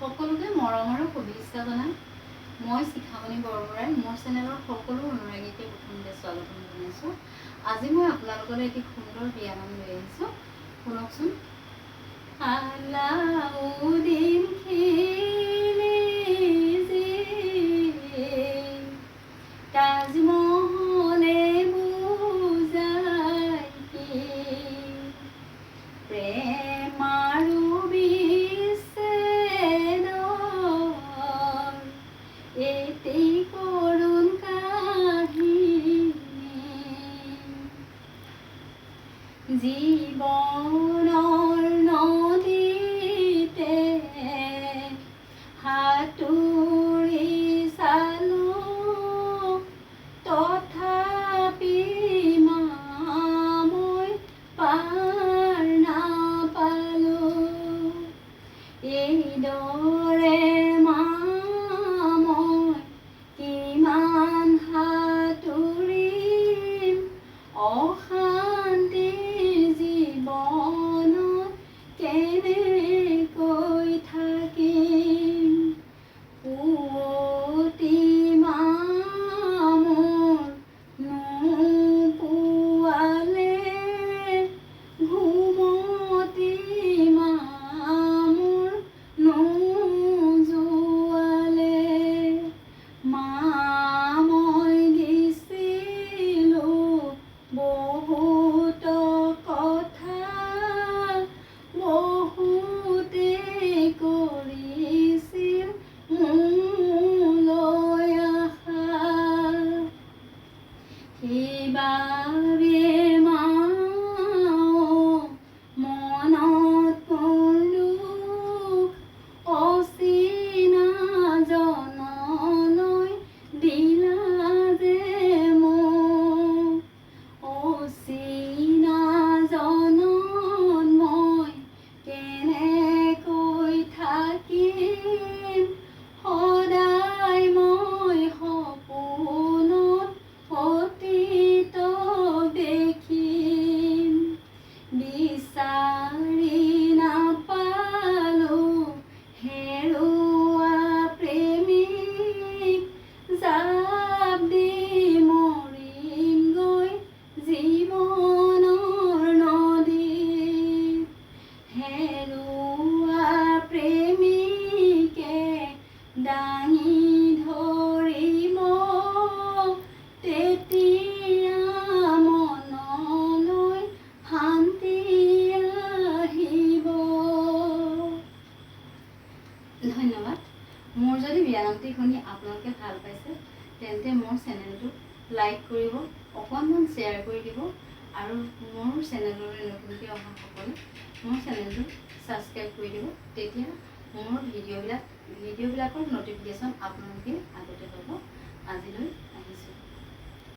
সকলোকে মৰম আৰু শুভেচ্ছা জনাই মই শিখামণি বৰবৰাই মোৰ চেনেলৰ সকলো অনুৰাগীকে প্ৰথমতে স্বাগতম জনাইছোঁ। আজি মই আপোনালোকৰ এটি সুন্দৰ বিয়ানাম লৈ আহিছোঁ, শুনকচোন। আলাউদ্দিন খিলজি তাজমহলে বুজাই কি প্ৰেম আৰু এটি কৰুণ কাহিনী জীবনৰ নদীতে সাঁতুৰি চালো তথাপি মই পাৰ নাপালো এইদৰে অশান্তিৰ জীৱনত কেনেকৈ থাকিম পুৱতি মোৰ নোপোৱালে ঘুমতি মোৰ নোযোৱালে মই দিছিলোঁ বহুত কথা বহুতে কৰিছিল মোলৈ আশা সেইবাবে মনত দুখ অচিনা জনলৈ দিলা যে মোক অচিনা জনত মই কেনেকৈ থাকিম সদায় মই সপোনত অতীতক দেখিম বিচাৰি নাপালো হেৰুৱা প্ৰেমিক জাপ দি মৰিমগৈ জীৱনৰ নদীত হেৰুৱা প্ৰেমিকে দাঙি ধৰিব তেতিয়া মনলৈ শান্তি আহিব। ধন্যবাদ। মোৰ যদি বিয়ানামটি শুনি আপোনালোকে ভাল পাইছে তেন্তে মোৰ চেনেলটো লাইক কৰিব, অকণমান শ্বেয়াৰ কৰি দিব আৰু মোৰ চেনেললৈ নতুনকৈ অহা সকলে মোৰ চেনেলটো ছাবস্ক্ৰাইব কৰি দিব। তেতিয়া মোৰ ভিডিঅ'বিলাকৰ ন'টিফিকেশ্যন আপোনালোকে আগতে পাব। আজিলৈ আহিছোঁ।